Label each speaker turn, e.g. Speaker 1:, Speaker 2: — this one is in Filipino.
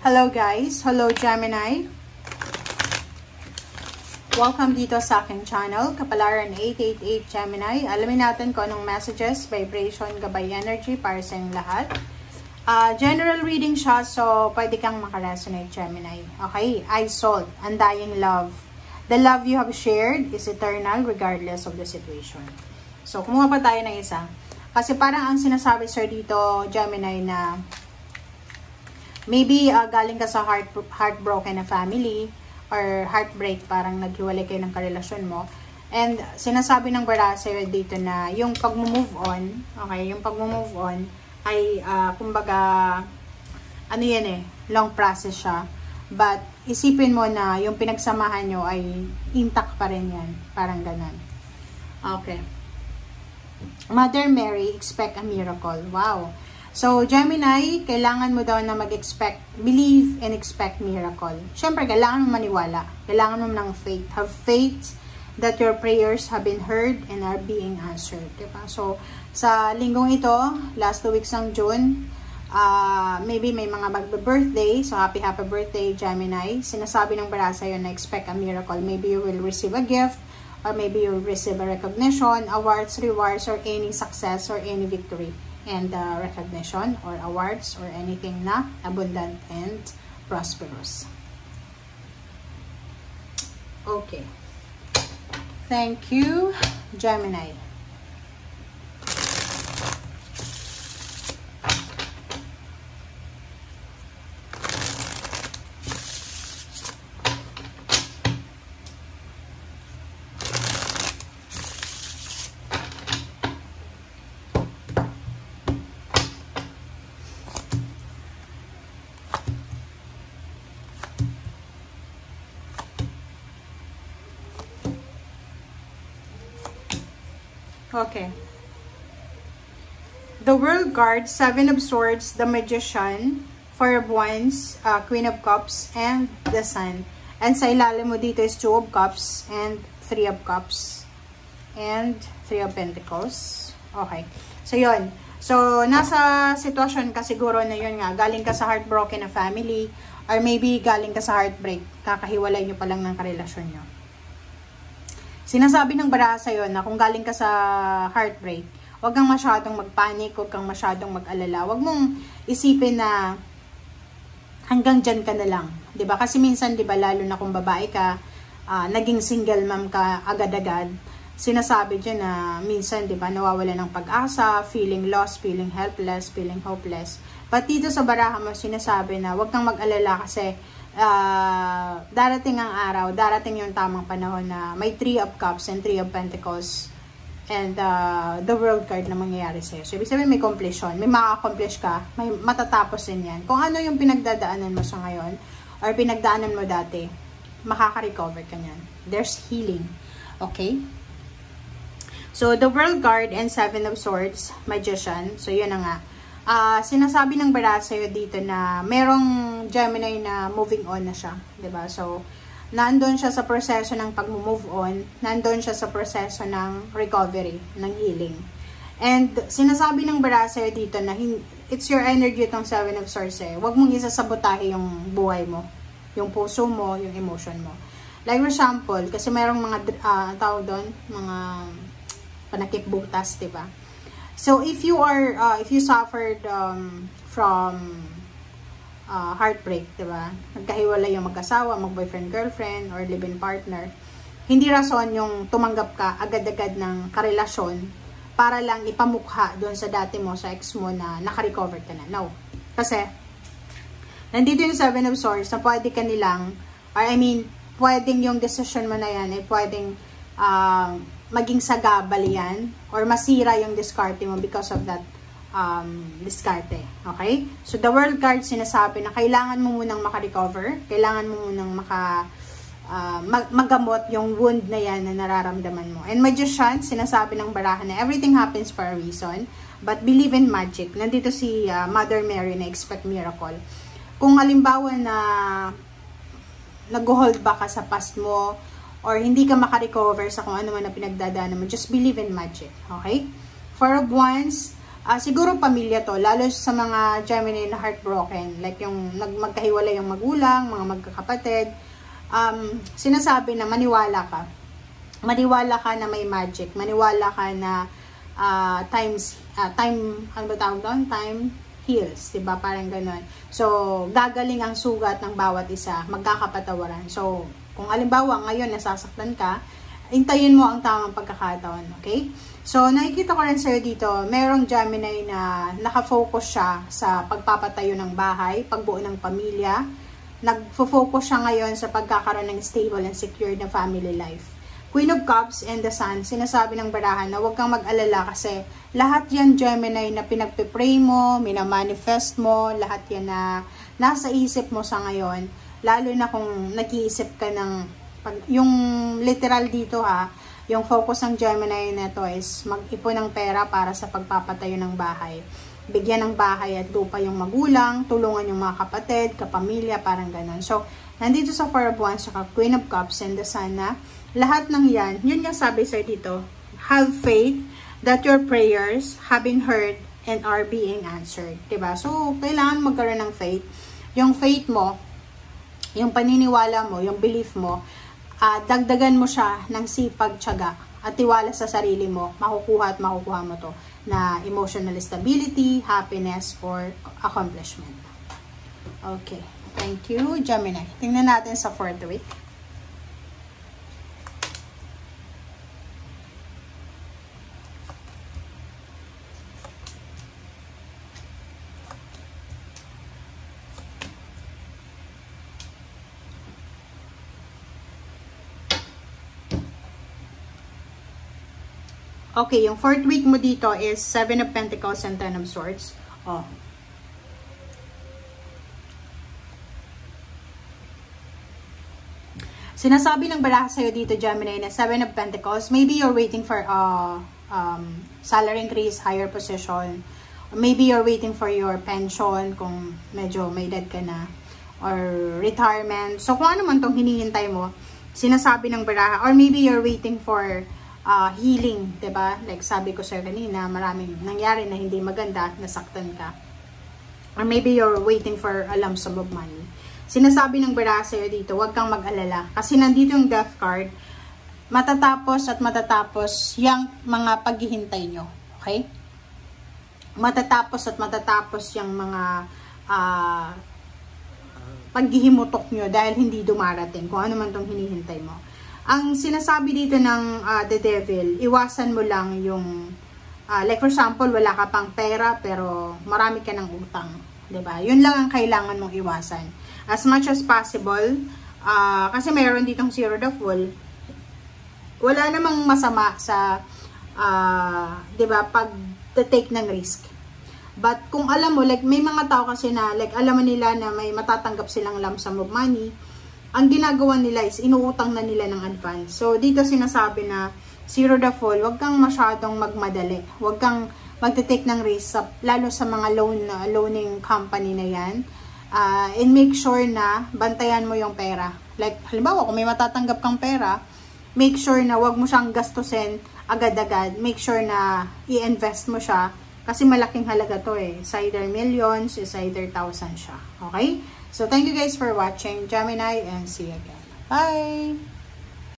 Speaker 1: Hello guys! Hello Gemini! Welcome dito sa aking channel, Kapalaran 888 Gemini. Alamin natin kung anong messages, vibration, gabay energy para sa inyong lahat. General reading siya, so pwede kang makaresonate Gemini. Okay? I Salt, Undying Love. The love you have shared is eternal regardless of the situation. So, kumuha pa tayo ng isa. Kasi parang ang sinasabi sir dito, Gemini, na maybe galing ka sa heartbroken na family or heartbreak, parang naghiwalay kayo ng karelasyon mo. And sinasabi ng bara sa'yo dito na yung pag-move on, okay, yung pag-move on ay kumbaga, ano yan eh, long process siya. But isipin mo na yung pinagsamahan nyo ay intact pa rin yan. Parang ganun. Okay. Mother Mary, expect a miracle. Wow. So, Gemini, kailangan mo daw na mag-expect, believe and expect miracle. Siyempre, kailangan mo maniwala. Kailangan mo ng faith. Have faith that your prayers have been heard and are being answered. Diba? So, sa linggong ito, last 2 weeks ng June, maybe may mga mag-birthday. So, happy birthday, Gemini. Sinasabi ng bara sa'yo na expect a miracle. Maybe you will receive a gift, or maybe you will receive a recognition, awards, rewards, or any success or any victory. And recognition or awards or anything na abundant and prosperous. Okay. Thank you, Gemini. Okay. The World Card, 7 of Swords, the Magician, 4 of Wands, Queen of Cups, and the Sun. And sa ilalim mo dito is 2 of Cups and 3 of Cups and 3 of Pentacles. Okay. So, yun. So, nasa sitwasyon ka siguro na yun nga, galing ka sa heartbroken na family or maybe galing ka sa heartbreak, kakahiwalay nyo pa lang ng karelasyon nyo. Sinasabi ng bara sa'yo na kung galing ka sa heartbreak, huwag kang masyadong magpanik, huwag kang masyadong mag-alala. Huwag mong isipin na hanggang dyan ka na lang. 'Di ba? Kasi minsan, 'di ba, lalo na kung babae ka, naging single mom ka agad-agad, sinasabi dyan na minsan, 'di ba, nawawala ng pag-asa, feeling lost, feeling helpless, feeling hopeless. But dito sa baraha mo, sinasabi na huwag kang mag-alala kasi darating ang araw, darating yung tamang panahon na may 3 of Cups and 3 of Pentacles and the World card na mangyayari sa'yo. So, ibig sabihin may completion, may maka-accomplish ka, may matatapos din yan. Kung ano yung pinagdadaanan mo sa ngayon or pinagdaanan mo dati, makaka-recover ka niyan. There's healing. Okay? So, the World card and 7 of Swords, Magician. So, yun na nga. Sinasabi ng bara sa'yo dito na merong Gemini na moving on na siya, 'di ba? So, nandoon siya sa proseso ng pag-move on, nandoon siya sa proseso ng recovery, ng healing. And sinasabi ng bara sa'yo dito na it's your energy itong 7 of Swords eh. Huwag mong isasabotahe yung buhay mo, yung puso mo, yung emotion mo. Like for example, kasi merong mga tawag doon, mga panakip-butas, 'di ba? So, if you suffered from heartbreak, diba? Nagkahiwalay yung mag-asawa, mag-boyfriend, girlfriend, or live-in partner, hindi rason yung tumanggap ka agad-agad ng karelasyon para lang ipamukha doon sa dati mo, sa ex mo na naka-recover ka na. No. Kasi, nandito yung 7 of Swords na pwede ka nilang, or I mean, pwedeng yung decision mo na yan, eh, pwedeng, maging sagabal yan or masira yung diskarte mo because of that diskarte. Okay? So, the World card sinasabi na kailangan mo munang maka-recover, kailangan mo munang magamot yung wound na yan na nararamdaman mo. And Magician, sinasabi ng barahan na everything happens for a reason, but believe in magic. Nandito si Mother Mary na expect miracle. Kung halimbawa na nag-hold back ka sa past mo, or hindi ka makarecover sa kung ano man na pinagdadaanan mo, just believe in magic. Okay? 4 of Wands, siguro pamilya to, lalo sa mga Gemini na heartbroken, like yung magkahiwalay yung magulang, mga magkakapatid. Sinasabi na maniwala ka na may magic, maniwala ka na time, ano ba tawag doon? Time heals, diba? Parang ganun. So, gagaling ang sugat ng bawat isa, magkakapatawaran. So, kung alimbawa ngayon nasasaktan ka, hintayin mo ang tamang pagkakataon, okay? So, nakikita ko rin sa'yo dito, merong Gemini na nakafocus siya sa pagpapatayo ng bahay, pagbuo ng pamilya. Nagfo-focus siya ngayon sa pagkakaroon ng stable and secure na family life. Queen of Cups and the Sun, sinasabi ng barahan na huwag kang mag-alala kasi lahat yan Gemini na pinagpipray mo, minamanifest mo, lahat yan na nasa isip mo sa ngayon. Lalo na kung nag-iisip ka ng, yung literal dito yung focus ng Gemini na to is mag-ipon ng pera para sa pagpapatayo ng bahay. Bigyan ng bahay at lupa yung magulang, tulungan yung mga kapatid, kapamilya, parang ganun. So, nandito sa Four of Wands, saka Queen of Cups and the Sun na, lahat ng yan, yun nga sabi sir dito, have faith that your prayers have been heard and are being answered. Diba? So, kailangan magkaroon ng faith. Yung faith mo, yung paniniwala mo, yung belief mo, dagdagan mo siya ng sipag, tiyaga, at tiwala sa sarili mo, makukuha mo to na emotional stability, happiness, or accomplishment. Okay. Thank you, Gemini. Tingnan natin sa 4th week. Okay, yung 4th week mo dito is 7 of Pentacles and 10 of Swords. Oh. Sinasabi ng baraha sa'yo dito, Gemini, na 7 of Pentacles, maybe you're waiting for salary increase, higher position. Maybe you're waiting for your pension kung medyo may edad ka na. Or retirement. So, kung ano man tong hinihintay mo, sinasabi ng baraha. Or maybe you're waiting for healing, diba? Like sabi ko sa'yo kanina, maraming nangyari na hindi maganda, nasaktan ka. Or maybe you're waiting for a lump sum of money. Sinasabi ng baraha sa'yo dito, huwag kang mag-alala. Kasi nandito yung Death card, matatapos at matatapos yung mga paghihintay nyo. Okay? Matatapos at matatapos yung mga paghihimutok nyo dahil hindi dumarating kung ano man tong hinihintay mo. Ang sinasabi dito ng the devil, iwasan mo lang yung, like for example, wala ka pang pera pero marami ka ng utang. Diba? Yun lang ang kailangan mong iwasan. As much as possible, kasi mayroon ditong Zero the Fool, wala namang masama sa, diba, pag-take ng risk. But kung alam mo, like may mga tao kasi na, like alam mo nila na may matatanggap silang lump sum of money, ang ginagawa nila is inuutang na nila ng advance. So, dito sinasabi na Zero the Fool, huwag kang masyadong magmadali. Huwag kang magte-take ng risk, lalo sa mga loaning company na yan. And make sure na bantayan mo yung pera. Like, halimbawa, kung may matatanggap kang pera, make sure na huwag mo siyang gastusin agad-agad. Make sure na i-invest mo siya. Kasi malaking halaga to eh. It's either millions, it's either thousands siya. Okay? So, thank you guys for watching, Gemini, and see you again. Bye!